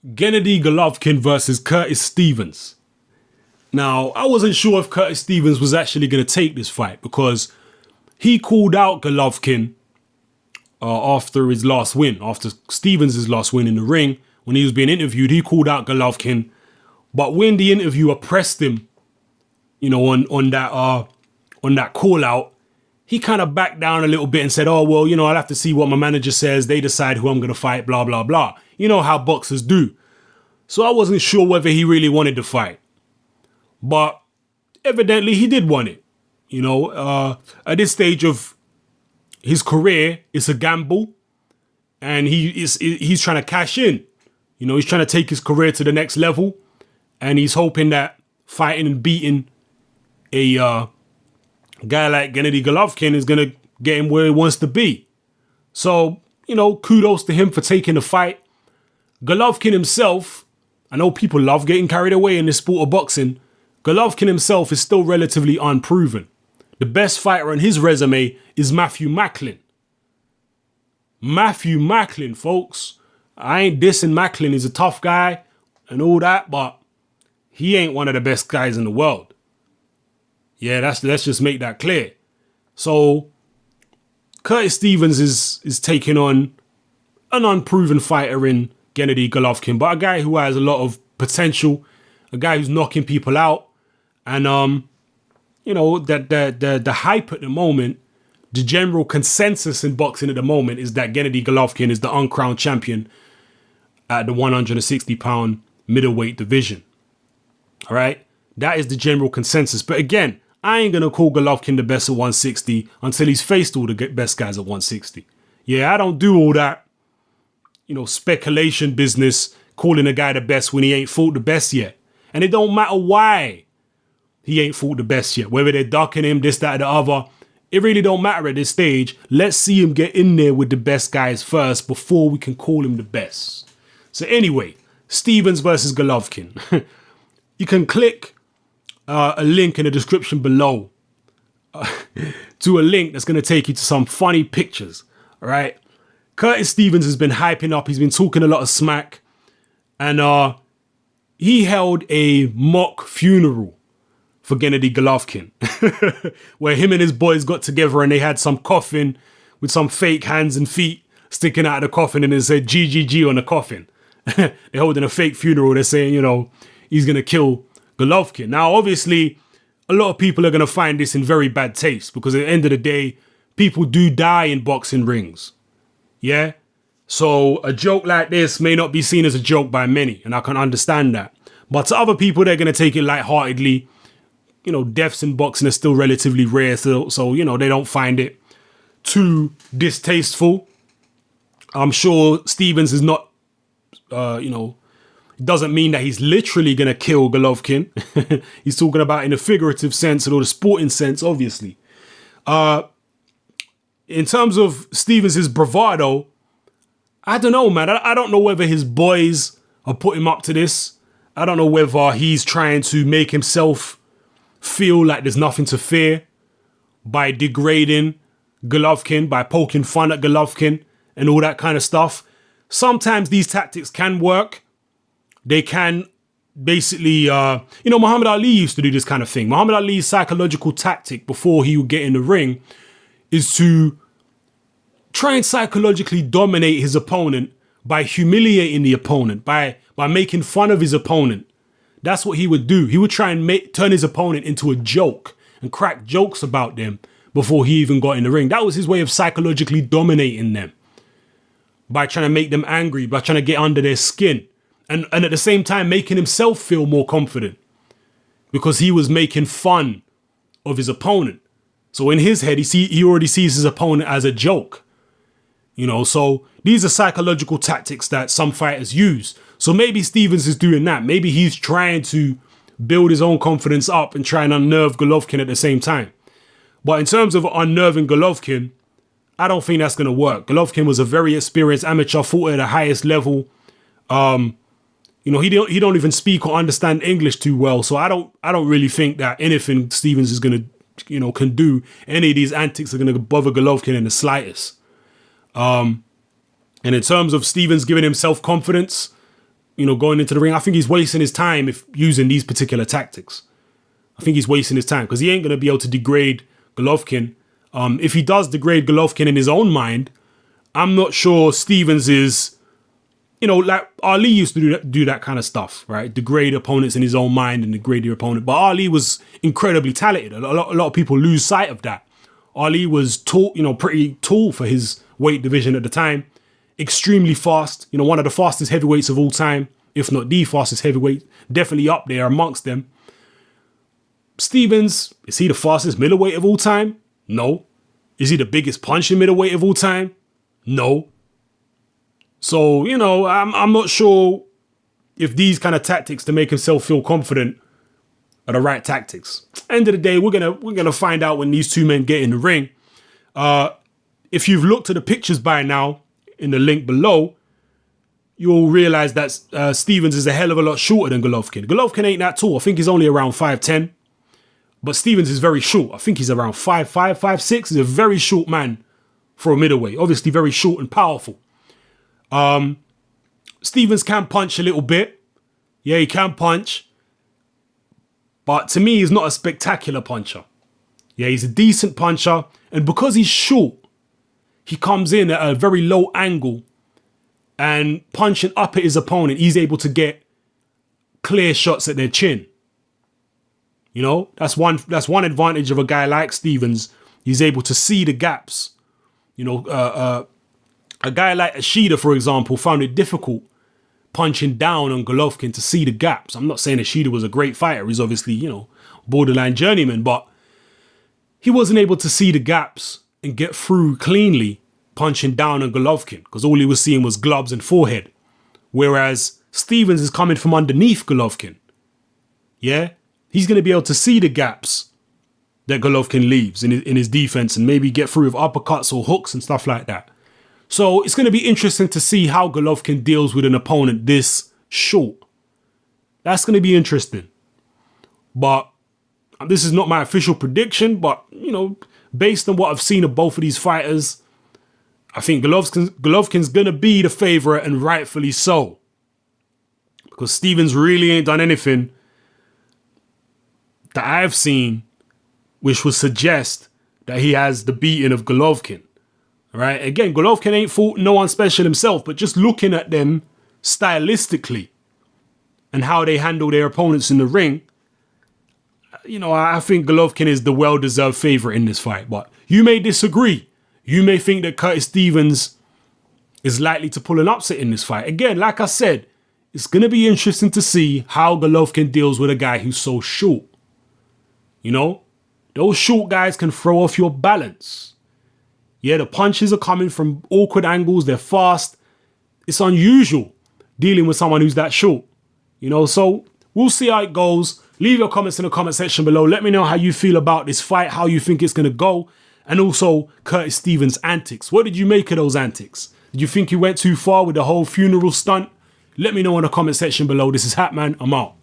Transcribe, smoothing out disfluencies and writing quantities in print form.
Gennady Golovkin versus Curtis Stevens. Now, I wasn't sure if Curtis Stevens was actually going to take this fight because he called out Golovkin after his last win, after Stevens' last win in the ring. When he was being interviewed, he called out Golovkin. But when the interviewer pressed him, on that call out, he kind of backed down a little bit and said, oh, well, I'll have to see what my manager says. They decide who I'm going to fight, blah, blah, blah. You know how boxers do. So I wasn't sure whether he really wanted to fight. But evidently he did want it. At this stage of his career, it's a gamble. And he's trying to cash in. He's trying to take his career to the next level. And he's hoping that fighting and beating a guy like Gennady Golovkin is going to get him where he wants to be. So, kudos to him for taking the fight. Golovkin himself, I know people love getting carried away in this sport of boxing. Golovkin himself is still relatively unproven. The best fighter on his resume is Matthew Macklin. Matthew Macklin, folks. I ain't dissing Macklin. He's a tough guy and all that, but he ain't one of the best guys in the world. Yeah, let's just make that clear. So Curtis Stevens is taking on an unproven fighter in Gennady Golovkin, but a guy who has a lot of potential, a guy who's knocking people out. And, the hype at the moment, the general consensus in boxing at the moment is that Gennady Golovkin is the uncrowned champion at the 160-pound middleweight division. All right? That is the general consensus. But again, I ain't going to call Golovkin the best at 160 until he's faced all the best guys at 160. Yeah, I don't do all that, speculation business, calling a guy the best when he ain't fought the best yet. And it don't matter why he ain't fought the best yet. Whether they're ducking him, this, that, or the other. It really don't matter at this stage. Let's see him get in there with the best guys first before we can call him the best. So anyway, Stevens versus Golovkin. You can click a link in the description below to a link that's going to take you to some funny pictures. All right. Curtis Stevens has been hyping up. He's been talking a lot of smack. And he held a mock funeral for Gennady Golovkin, where him and his boys got together and they had some coffin with some fake hands and feet sticking out of the coffin and it said GGG on the coffin. They're holding a fake funeral. They're saying, he's going to kill Golovkin. Now, obviously, a lot of people are going to find this in very bad taste because at the end of the day, people do die in boxing rings. Yeah? So a joke like this may not be seen as a joke by many, and I can understand that. But to other people, they're going to take it lightheartedly. Deaths in boxing are still relatively rare, so they don't find it too distasteful. I'm sure Stevens is not, it doesn't mean that he's literally going to kill Golovkin. He's talking about in the figurative sense or the sporting sense, obviously. In terms of Stevens' bravado, I don't know, man. I don't know whether his boys are putting him up to this. I don't know whether he's trying to make himself feel like there's nothing to fear by degrading Golovkin, by poking fun at Golovkin and all that kind of stuff. Sometimes these tactics can work. They can basically, Muhammad Ali used to do this kind of thing. Muhammad Ali's psychological tactic before he would get in the ring is to try and psychologically dominate his opponent by humiliating the opponent, by making fun of his opponent. That's what he would do. He would try and turn his opponent into a joke and crack jokes about them before he even got in the ring. That was his way of psychologically dominating them, by trying to make them angry, by trying to get under their skin. And at the same time, making himself feel more confident because he was making fun of his opponent. So in his head, he already sees his opponent as a joke. So these are psychological tactics that some fighters use. So maybe Stevens is doing that. Maybe he's trying to build his own confidence up and try and unnerve Golovkin at the same time. But in terms of unnerving Golovkin, I don't think that's going to work. Golovkin was a very experienced amateur, fought at the highest level. He don't even speak or understand English too well. So I don't really think that anything Stevens is going to, can do, any of these antics are going to bother Golovkin in the slightest. And in terms of Stevens giving him self-confidence, going into the ring. I think he's wasting his time if using these particular tactics. I think he's wasting his time because he ain't going to be able to degrade Golovkin. If he does degrade Golovkin in his own mind, I'm not sure Stevens is, like Ali used to do that kind of stuff, right? Degrade opponents in his own mind and degrade your opponent. But Ali was incredibly talented. A lot of people lose sight of that. Ali was tall, pretty tall for his weight division at the time. Extremely fast, one of the fastest heavyweights of all time, if not the fastest heavyweight, definitely up there amongst them. Stevens, is he the fastest middleweight of all time? No. Is he the biggest punching middleweight of all time? No. So, I'm not sure if these kind of tactics to make himself feel confident are the right tactics. End of the day, we're gonna find out when these two men get in the ring. If you've looked at the pictures by now in the link below, you'll realize that Stevens is a hell of a lot shorter than Golovkin. Golovkin ain't that tall. I think he's only around 5'10". But Stevens is very short. I think he's around 5'5", 5'6". He's a very short man for a middleweight. Obviously very short and powerful. Stevens can punch a little bit. Yeah, he can punch. But to me, he's not a spectacular puncher. Yeah, he's a decent puncher. And because he's short, he comes in at a very low angle and punching up at his opponent, he's able to get clear shots at their chin. That's one advantage of a guy like Stevens. He's able to see the gaps. A guy like Ishida, for example, found it difficult punching down on Golovkin to see the gaps. I'm not saying Ishida was a great fighter. He's obviously, borderline journeyman, but he wasn't able to see the gaps and get through cleanly punching down on Golovkin because all he was seeing was gloves and forehead. Whereas Stevens is coming from underneath Golovkin. Yeah? He's going to be able to see the gaps that Golovkin leaves in his defense and maybe get through with uppercuts or hooks and stuff like that. So it's going to be interesting to see how Golovkin deals with an opponent this short. That's going to be interesting. But this is not my official prediction, but, based on what I've seen of both of these fighters, I think Golovkin's going to be the favorite and rightfully so. Because Stevens really ain't done anything that I've seen which would suggest that he has the beating of Golovkin. All right. Again, Golovkin ain't fought no one special himself, but just looking at them stylistically and how they handle their opponents in the ring, I think Golovkin is the well-deserved favorite in this fight. But you may disagree. You may think that Curtis Stevens is likely to pull an upset in this fight. Again, like I said, it's going to be interesting to see how Golovkin deals with a guy who's so short. Those short guys can throw off your balance. Yeah, the punches are coming from awkward angles. They're fast. It's unusual dealing with someone who's that short. So we'll see how it goes. Leave your comments in the comment section below. Let me know how you feel about this fight, how you think it's going to go, and also Curtis Stevens' antics. What did you make of those antics? Did you think he went too far with the whole funeral stunt? Let me know in the comment section below. This is Hatman. I'm out.